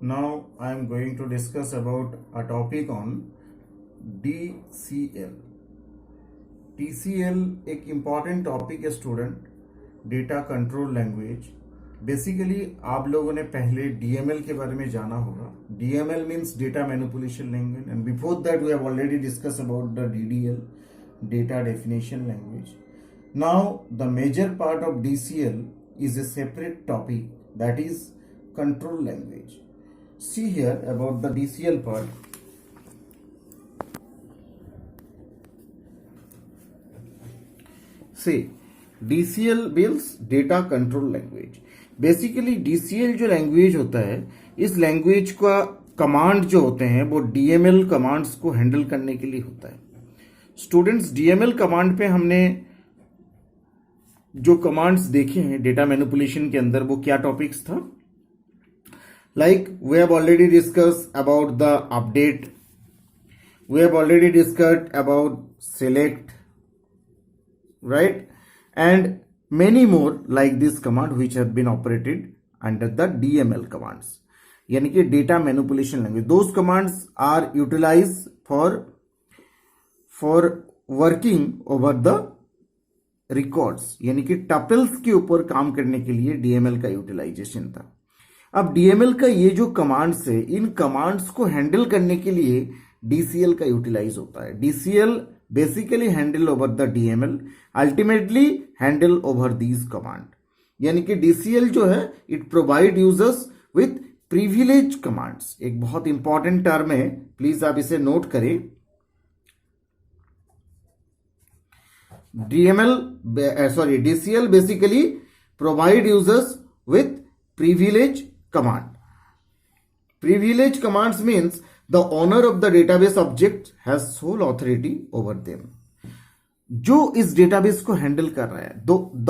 Now I am going to discuss about a topic on DCL. TCL एक important topic है student, data control language. Basically आप लोगों ने पहले DML के बारे में जाना होगा। DML means data manipulation language, and before that we have already discuss about the DDL, data definition language. Now the major part of DCL is a separate topic, that is control language. See here about the DCL part. See, DCL means data control language. Basically DCL जो language होता है, इस language का command जो होते हैं वो DML commands को हैंडल करने के लिए होता है। स्टूडेंट्स, DML कमांड पे हमने जो कमांड्स देखे हैं डेटा मैनिपुलेशन के अंदर, वो क्या टॉपिक्स था? Like we have already discuss about the update, we have already discussed about select, right, and many more like this command which have been operated under the DML commands, यानी कि data manipulation language. Those commands are utilise for working over the records, यानी कि tuples के ऊपर काम करने के लिए DML का यूटिलाइजेशन था। अब DML का ये जो कमांड्स है, इन कमांड्स को हैंडल करने के लिए DCL का यूटिलाइज होता है। DCL basically handle over the DML, ultimately handle over these command, यानी कि DCL जो है it provide users with privilege commands. एक बहुत इंपॉर्टेंट टर्म है, प्लीज आप इसे नोट करें। DCL basically provide users with privilege command. Privilege commands means the owner of the database object has sole authority over them. जो इस database को handle कर रहा है, द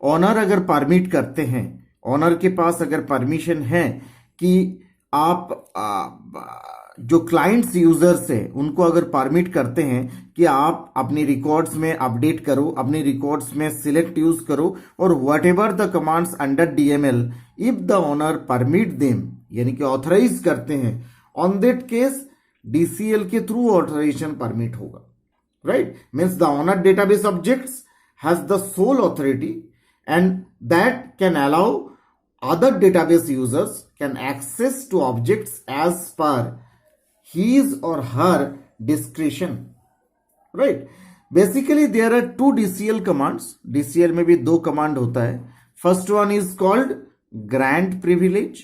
ऑनर अगर परमिट करते हैं, ऑनर के पास अगर परमिशन है कि आप जो क्लाइंट्स यूजर्स है उनको अगर परमिट करते हैं कि आप अपनी रिकॉर्ड्स में अपडेट करो, अपनी रिकॉर्ड्स में सिलेक्ट यूज करो, और whatever the commands under DML, if the owner permit them, यानी कि ऑथराइज करते हैं, ऑन दैट केस DCL के थ्रू ऑथराइजेशन परमिट होगा, right. Means the owner database objects has the sole authority and that can allow other database users can access to objects as per his or her discretion, right? Basically there are two DCL commands. DCL में भी दो command होता है। First one is called grant privilege,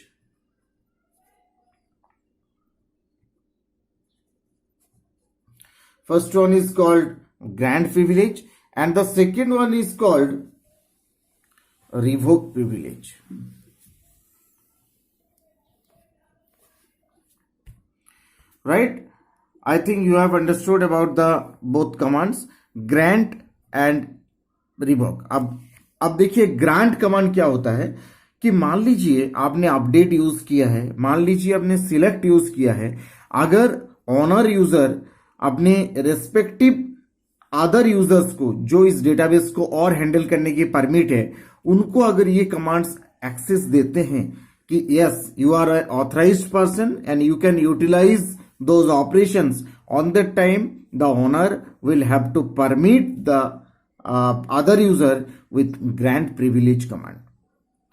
first one is called grant privilege and the second one is called revoke privilege. Right? I think you have understood about the both commands, grant and revoke. अब देखिए grant command क्या होता है कि मान लीजिए आपने update use किया है, मान लीजिए आपने सिलेक्ट यूज किया है, अगर ऑनर यूजर अपने रेस्पेक्टिव अदर यूजर्स को जो इस डेटाबेस को और हैंडल करने की परमिट है, उनको अगर ये कमांड्स एक्सेस देते हैं कि yes you are a authorised person and you can utilise those operations, on that time the owner will have to permit the other user with grant privilege command.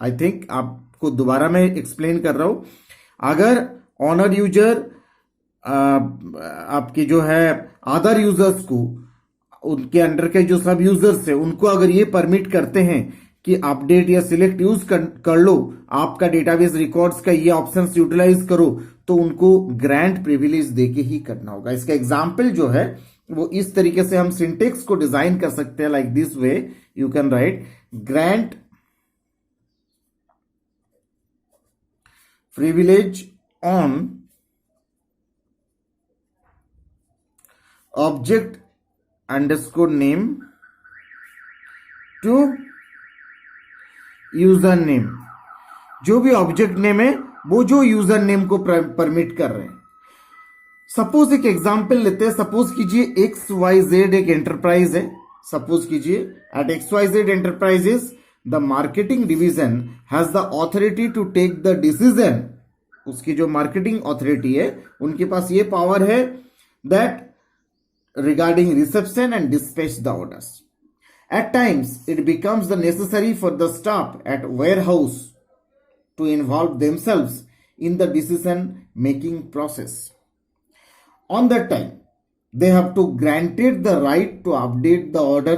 I think आपको दोबारा मैं explain कर रहा हूं। अगर honour user आपके जो है अदर यूजर्स को, उनके अंडर के जो सब यूजर्स है उनको अगर ये परमिट करते हैं कि अपडेट या सिलेक्ट यूज कर लो, आपका डेटाबेस रिकॉर्ड्स का ये ऑप्शंस यूटिलाइज करो, तो उनको ग्रांट प्रिविलेज देके ही करना होगा। इसका एग्जाम्पल जो है वो इस तरीके से हम सिंटेक्स को डिजाइन कर सकते हैं, like this way you can write grant privilege on object underscore name to user name. जो भी ऑब्जेक्ट नेम है वो जो यूजर नेम को परमिट कर रहे हैं। सपोज एक एग्जांपल लेते हैं, सपोज कीजिए XYZ एक एंटरप्राइज है, सपोज कीजिए at XYZ enterprises the marketing division has the authority to take the decision उसकी जो मार्केटिंग अथॉरिटी है उनके पास ये पावर है that regarding reception and dispatch the orders. At times, it becomes the necessary for the staff at warehouse to involve themselves in the decision making process. On that time, they have to granted the right to update the order,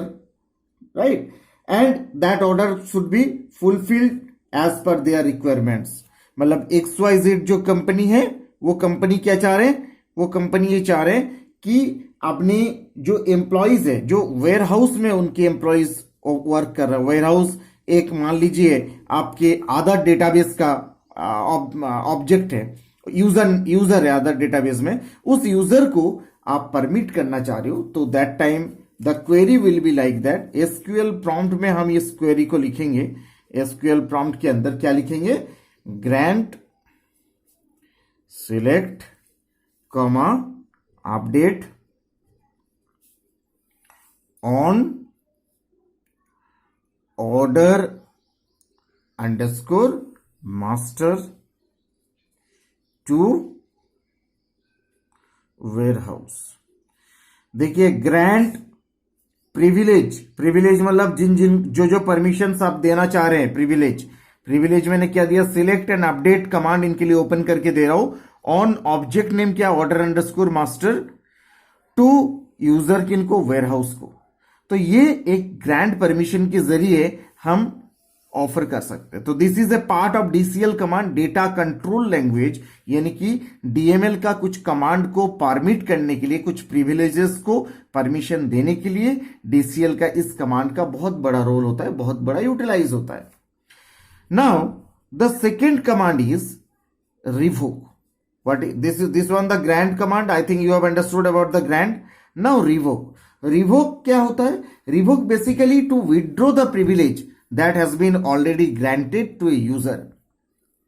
right? And that order should be fulfilled as per their requirements. मतलब XYZ जो company है वो company क्या चाह रहे हैं, वो company ये चाह रहे हैं कि अपने जो एम्प्लॉयज है, जो वेयर हाउस में उनके एम्प्लॉयज वर्क कर रहे हैं, वेयर हाउस एक मान लीजिए आपके आधार डेटाबेस का ऑब्जेक्ट है, यूजर है आधार डेटाबेस में, उस यूजर को आप परमिट करना चाह रहे हो, तो that time the query will be like that. SQL prompt में हम इस क्वेरी को लिखेंगे, एसक्यूएल प्रॉम्प्ट के अंदर क्या लिखेंगे, grant select comma update on order underscore master to warehouse। देखिए ग्रांट प्रिविलेज मतलब जिन जो परमिशन आप देना चाह रहे हैं, प्रिविलेज मैंने क्या दिया, सिलेक्ट एंड अपडेट कमांड इनके लिए ओपन करके दे रहा हूं। ऑन ऑब्जेक्ट नेम क्या, order underscore master to user किनको, वेयरहाउस को। तो ये एक ग्रांट परमिशन के जरिए हम ऑफर कर सकते हैं। तो this is a part of DCL command, data control language, यानी कि डीएमएल का कुछ कमांड को परमिट करने के लिए, कुछ प्रिविलेजेस को परमिशन देने के लिए डीसीएल का इस कमांड का बहुत बड़ा रोल होता है, बहुत बड़ा यूटिलाइज होता है। Now the second command is revoke. What this one the grant command, I think you have understood about the grant. Now revoke क्या होता है, revoke basically to withdraw the privilege that has been already granted to a user.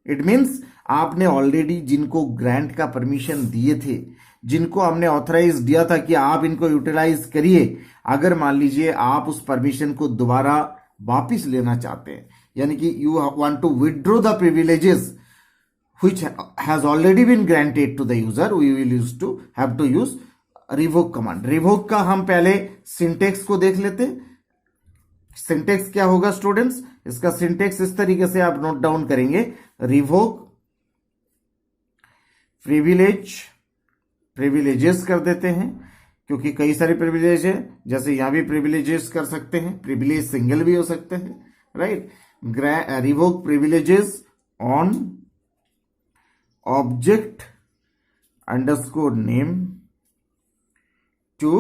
It means आपने already जिनको grant का permission दिए थे, जिनको हमने ऑथराइज दिया था कि आप इनको यूटिलाइज करिए, अगर मान लीजिए आप उस परमिशन को दोबारा वापिस लेना चाहते हैं, यानी कि you want to withdraw the privileges which has already been granted to the user, we will have to use revoke command. revoke का हम पहले सिंटेक्स को देख लेते हैं। सिंटेक्स क्या होगा स्टूडेंट्स, इसका सिंटेक्स इस तरीके से आप नोट डाउन करेंगे, रिवोक प्रिविलेजेस कर देते हैं, क्योंकि कई सारे प्रिविलेज है, जैसे यहां भी प्रिविलेजेस कर सकते हैं, प्रिविलेज सिंगल भी हो सकते हैं, right. Revoke privileges on object underscore name to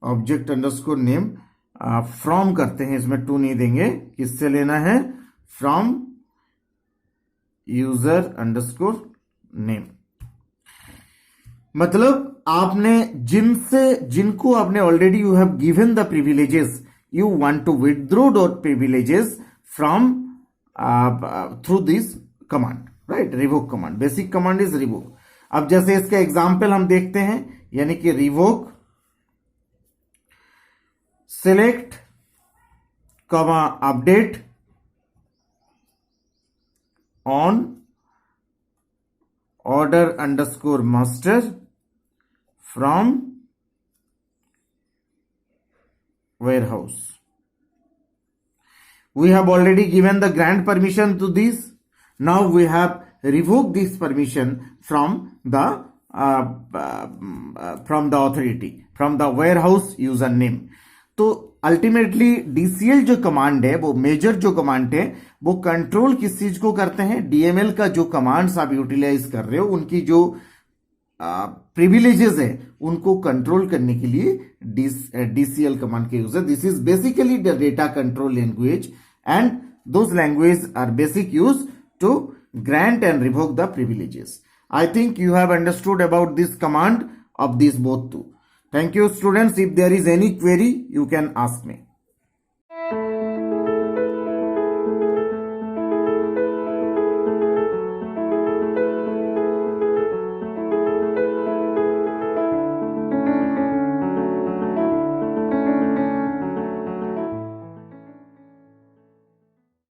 object underscore name from करते हैं, इसमें टू नहीं देंगे, किससे लेना है, from user underscore name। मतलब आपने जिनको आपने already you have given the privileges, you want to withdraw that privileges from through this command, right, revoke command. Basic command is revoke. अब जैसे इसका एग्जाम्पल हम देखते हैं, यानी कि revoke select comma update on order underscore master from warehouse. We have already given the grant permission to this. Now we have revoked this permission from the authority, from the warehouse username. तो ultimately DCL जो command है, वो major जो command है, वो control किस चीज को करते हैं, डीएमएल का जो कमांड्स आप यूटिलाइज कर रहे हो, उनकी जो प्रिविलेजेस है उनको कंट्रोल करने के लिए डीसीएल कमांड के यूज है। This is basically the data control language and those language are basic use to grant and revoke the privileges. I think you have understood about this command of these both two. Thank you students. If there is any query, you can ask me.